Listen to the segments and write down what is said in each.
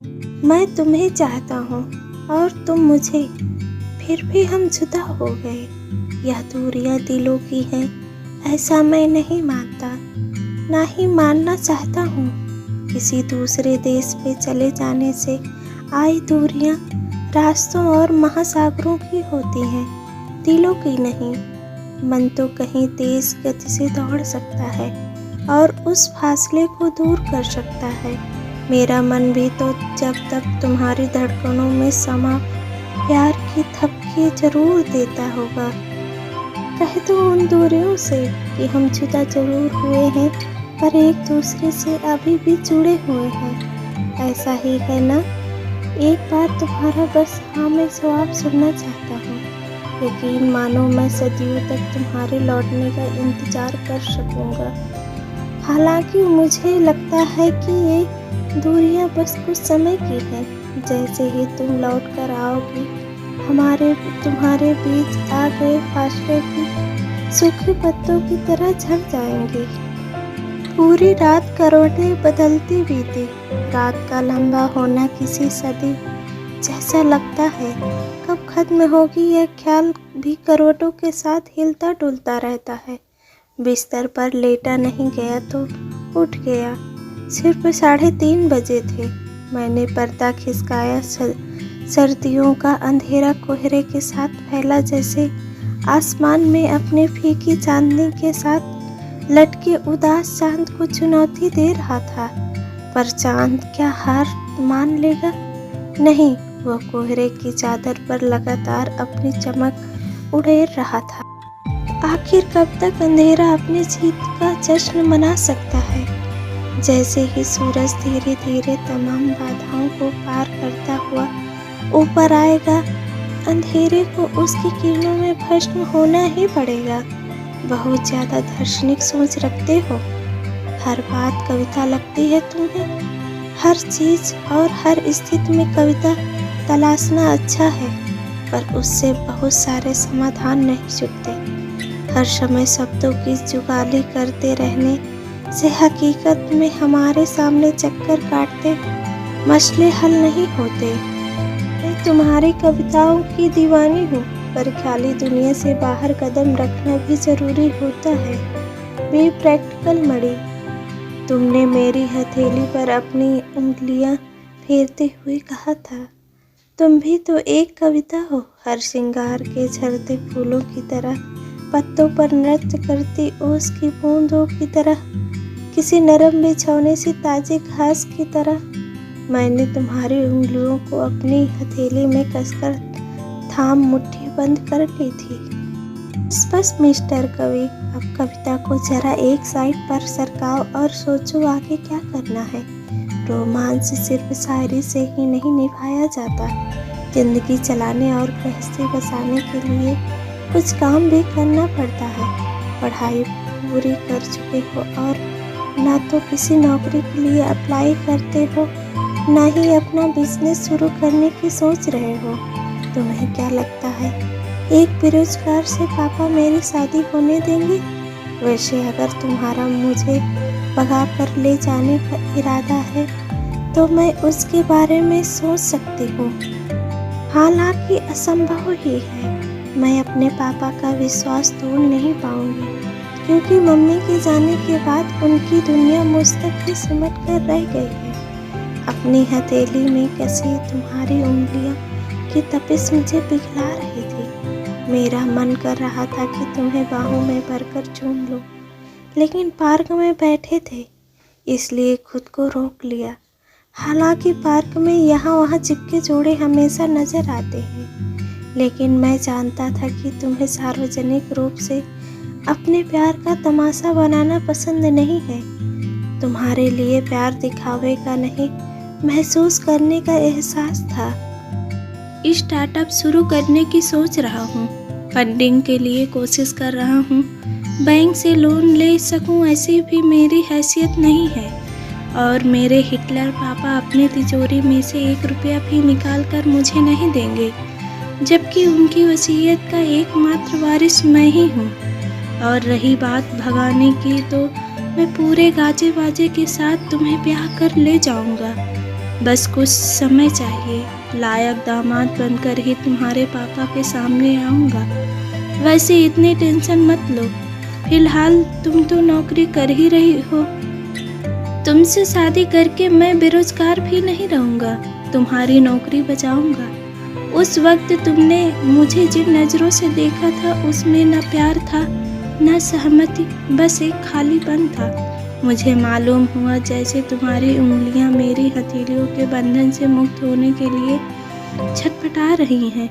मैं तुम्हें चाहता हूँ और तुम मुझे, फिर भी हम जुदा हो गए। यह दूरियां दिलों की हैं, ऐसा मैं नहीं मानता, ना ही मानना चाहता हूँ। किसी दूसरे देश पे चले जाने से आई दूरियां रास्तों और महासागरों की होती हैं, दिलों की नहीं। मन तो कहीं तेज गति से दौड़ सकता है और उस फासले को दूर कर सकता है। मेरा मन भी तो जब तक तुम्हारी धड़कनों में समा प्यार की थपकी जरूर देता होगा। कह दो उन दूरियों से कि हम जुदा जरूर हुए हैं, पर एक दूसरे से अभी भी जुड़े हुए हैं। ऐसा ही है ना? एक बार तुम्हारा बस हाँ में जवाब सुनना चाहता हूँ। यकीन मानो मैं सदियों तक तुम्हारे लौटने का इंतजार कर सकूँगा। हालांकि मुझे लगता है कि ये दूरियां बस कुछ समय की है। जैसे ही तुम लौट कर आओगी, तुम्हारे बीच आ गए फासले भी सूखे पत्तों की तरह झड़ जाएंगे। पूरी रात करवटें बदलती बीती, रात का लंबा होना किसी सदी जैसा लगता है। कब खत्म होगी यह ख्याल भी करवटों के साथ हिलता डुलता रहता है। बिस्तर पर लेटा नहीं गया तो उठ गया। सिर्फ 3:30 बजे थे। मैंने पर्दा खिसकाया। सर्दियों का अंधेरा कोहरे के साथ फैला, जैसे आसमान में अपने फीकी चांदनी के साथ लटके उदास चांद को चुनौती दे रहा था। पर चांद क्या हार मान लेगा? नहीं, वह कोहरे की चादर पर लगातार अपनी चमक उड़ेर रहा था। आखिर कब तक अंधेरा अपनी जीत का जश्न मना सकता है? जैसे ही सूरज धीरे धीरे तमाम बाधाओं को पार करता हुआ ऊपर आएगा, अंधेरे को उसकी किरणों में भस्म होना ही पड़ेगा। बहुत ज्यादा दार्शनिक सोच रखते हो। हर बात कविता लगती है तुम्हें। हर चीज और हर स्थिति में कविता तलाशना अच्छा है, पर उससे बहुत सारे समाधान नहीं जुटते। हर समय शब्दों की जुगाली करते रहने से हकीकत में हमारे सामने चक्कर काटते मसले हल नहीं होते। मैं तुम्हारी कविताओं की दीवानी हूँ, पर ख्याली दुनिया से बाहर कदम रखना भी जरूरी होता है। बी प्रैक्टिकल मड़ी। तुमने मेरी हथेली पर अपनी उंगलियां फेरते हुए कहा था, तुम भी तो एक कविता हो। हर श्रृंगार के झरते फूलों की तरह, पत्तों पर नृत्य करती ओस की बूंदों की तरह, किसी नरम बिछौने से ताजे घास की तरह। मैंने तुम्हारी उंगलियों को अपनी हथेली में कसकर थाम मुट्ठी बंद कर ली थी। बस मिस्टर कवि, अब कविता को जरा एक साइड पर सरकाओ और सोचो आगे क्या करना है। रोमांस सिर्फ शायरी से ही नहीं निभाया जाता। जिंदगी चलाने और गृहस्थी बसाने के लिए कुछ काम भी करना पड़ता है। पढ़ाई पूरी कर चुके हो और ना तो किसी नौकरी के लिए अप्लाई करते हो, ना ही अपना बिजनेस शुरू करने की सोच रहे हो। तुम्हें क्या लगता है एक बेरोजगार से पापा मेरी शादी होने देंगे? वैसे अगर तुम्हारा मुझे भगा कर ले जाने का इरादा है तो मैं उसके बारे में सोच सकती हूँ। हालांकि असंभव ही है। मैं अपने पापा का विश्वास तोड़ नहीं पाऊंगी, क्योंकि मम्मी के जाने के बाद उनकी दुनिया मुझ तक ही सिमट कर रह गई है। अपनी हथेली में कसी तुम्हारी उंगलियां की तपिश मुझे पिघला रही थी। मेरा मन कर रहा था कि तुम्हें बाहों में भरकर चूम लूं, लेकिन पार्क में बैठे थे इसलिए खुद को रोक लिया। हालांकि पार्क में यहाँ वहाँ चिपके जोड़े हमेशा नजर आते हैं, लेकिन मैं जानता था कि तुम्हें सार्वजनिक रूप से अपने प्यार का तमाशा बनाना पसंद नहीं है। तुम्हारे लिए प्यार दिखावे का नहीं, महसूस करने का एहसास था। स्टार्टअप शुरू करने की सोच रहा हूँ। फंडिंग के लिए कोशिश कर रहा हूँ। बैंक से लोन ले सकूँ ऐसी भी मेरी हैसियत नहीं है, और मेरे हिटलर पापा अपने तिजोरी में से 1 रुपया भी निकाल कर मुझे नहीं देंगे, जबकि उनकी वसीयत का एकमात्र वारिस मैं ही हूँ। और रही बात भगाने की, तो मैं पूरे गाजे बाजे के साथ तुम्हें ब्याह कर ले जाऊंगा। बस कुछ समय चाहिए, लायक दामाद बनकर ही तुम्हारे पापा के सामने आऊँगा। वैसे इतनी टेंशन मत लो, फिलहाल तुम तो नौकरी कर ही रही हो। तुमसे शादी करके मैं बेरोजगार भी नहीं रहूँगा, तुम्हारी नौकरी बचाऊँगा। उस वक्त तुमने मुझे जिन नज़रों से देखा था उसमें न प्यार था न सहमति, बस एक खालीपन था। मुझे मालूम हुआ जैसे तुम्हारी उंगलियां मेरी हथेलियों के बंधन से मुक्त होने के लिए छटपटा रही हैं।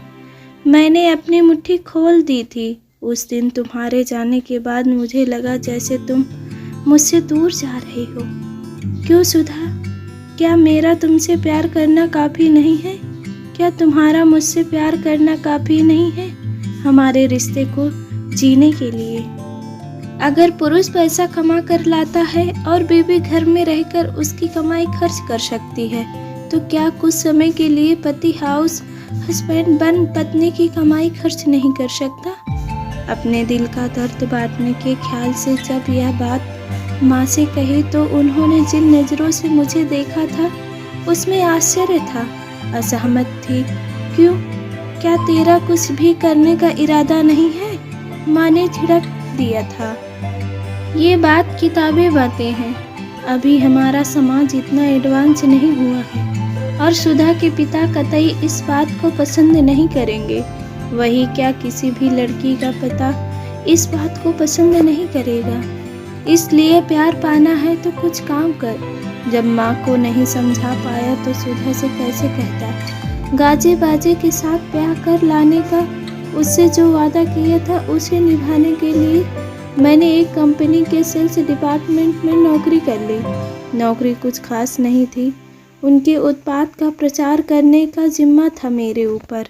मैंने अपनी मुट्ठी खोल दी थी। उस दिन तुम्हारे जाने के बाद मुझे लगा जैसे तुम मुझसे दूर जा रही हो। क्यों सुधा, क्या मेरा तुमसे प्यार करना काफ़ी नहीं है? क्या तुम्हारा मुझसे प्यार करना काफ़ी नहीं है हमारे रिश्ते को जीने के लिए? अगर पुरुष पैसा कमा कर लाता है और बीवी घर में रहकर उसकी कमाई खर्च कर सकती है, तो क्या कुछ समय के लिए पति हाउस हस्बैंड बन पत्नी की कमाई खर्च नहीं कर सकता? अपने दिल का दर्द बांटने के ख्याल से जब यह बात माँ से कही तो उन्होंने जिन नज़रों से मुझे देखा था उसमें आश्चर्य था, असहमत थी। क्यों, क्या तेरा कुछ भी करने का इरादा नहीं है? माँ ने झिड़क दिया था। ये बात किताबें बातें हैं, अभी हमारा समाज इतना एडवांस नहीं हुआ है और सुधा के पिता कतई इस बात को पसंद नहीं करेंगे। वही क्या, किसी भी लड़की का पिता इस बात को पसंद नहीं करेगा। इसलिए प्यार पाना है तो कुछ काम कर। जब माँ को नहीं समझा पाया तो सुधा से कैसे कहता। गाजे बाजे के साथ ब्याह कर लाने का उससे जो वादा किया था उसे निभाने के लिए मैंने एक कंपनी के सेल्स डिपार्टमेंट में नौकरी कर ली। नौकरी कुछ खास नहीं थी, उनके उत्पाद का प्रचार करने का जिम्मा था मेरे ऊपर।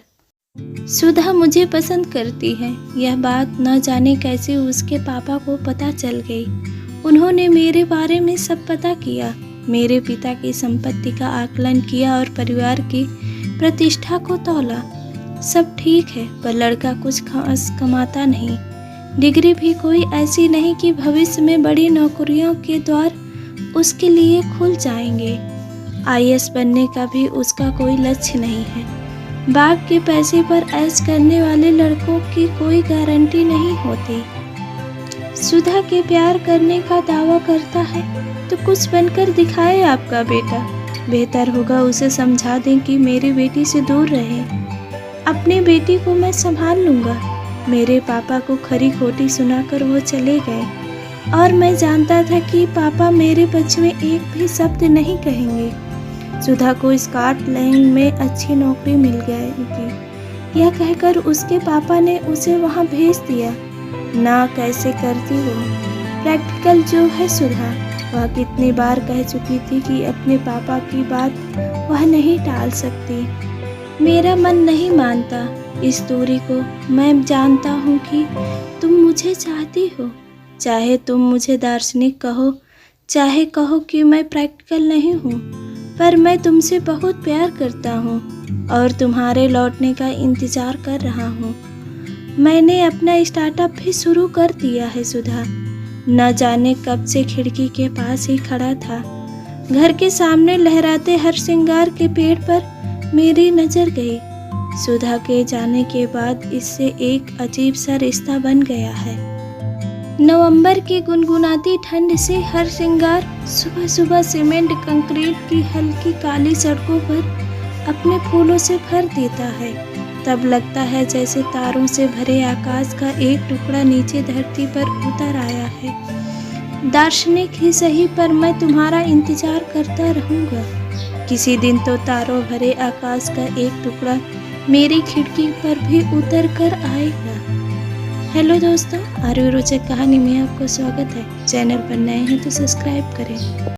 सुधा मुझे पसंद करती है, यह बात न जाने कैसे उसके पापा को पता चल गई। उन्होंने मेरे बारे में सब पता किया, मेरे पिता की संपत्ति का आकलन किया और परिवार की प्रतिष्ठा को तौला। सब ठीक है, पर लड़का कुछ खास कमाता नहीं। डिग्री भी कोई ऐसी नहीं कि भविष्य में बड़ी नौकरियों के द्वार उसके लिए खुल जाएंगे। आईएएस बनने का भी उसका कोई लक्ष्य नहीं है। बाप के पैसे पर ऐश करने वाले लड़कों की कोई गारंटी नहीं होती। सुधा के प्यार करने का दावा करता है तो कुछ बनकर दिखाए आपका बेटा। बेहतर होगा उसे समझा दें कि मेरी बेटी से दूर रहे। अपनी बेटी को मैं संभाल लूँगा। मेरे पापा को खरी खोटी सुनाकर वो चले गए और मैं जानता था कि पापा मेरे पक्ष में एक भी शब्द नहीं कहेंगे। सुधा को स्कॉटलैंड में अच्छी नौकरी मिल गई, यह कहकर उसके पापा ने उसे वहां भेज दिया। ना कैसे करती हो प्रैक्टिकल जो है सुधा, वह कितनी बार कह चुकी थी कि अपने पापा की बात वह नहीं टाल सकती। मेरा मन नहीं मानता इस दूरी को। मैं जानता हूँ कि तुम मुझे चाहती हो, चाहे तुम मुझे दार्शनिक कहो, चाहे कहो कि मैं प्रैक्टिकल नहीं हूँ, पर मैं तुमसे बहुत प्यार करता हूँ और तुम्हारे लौटने का इंतज़ार कर रहा हूँ। मैंने अपना स्टार्टअप भी शुरू कर दिया है सुधा। न जाने कब से खिड़की के पास ही खड़ा था। घर के सामने लहराते हरसिंगार के पेड़ पर मेरी नज़र गई। सुधा के जाने के बाद इससे एक अजीब सा रिश्ता बन गया है। नवंबर की गुनगुनाती ठंड से हरसिंगार सुबह सुबह सीमेंट कंक्रीट की हल्की काली सड़कों पर अपने फूलों से भर देता है। तब लगता है जैसे तारों से भरे आकाश का एक टुकड़ा नीचे धरती पर उतर आया है। दार्शनिक ही सही, पर मैं तुम्हारा इंतजार करता रहूँगा। किसी दिन तो तारों भरे आकाश का एक टुकड़ा मेरी खिड़की पर भी उतर कर आएगा। हेलो दोस्तों, आर्य रोचक कहानी में आपको स्वागत है। चैनल पर नए हैं तो सब्सक्राइब करें।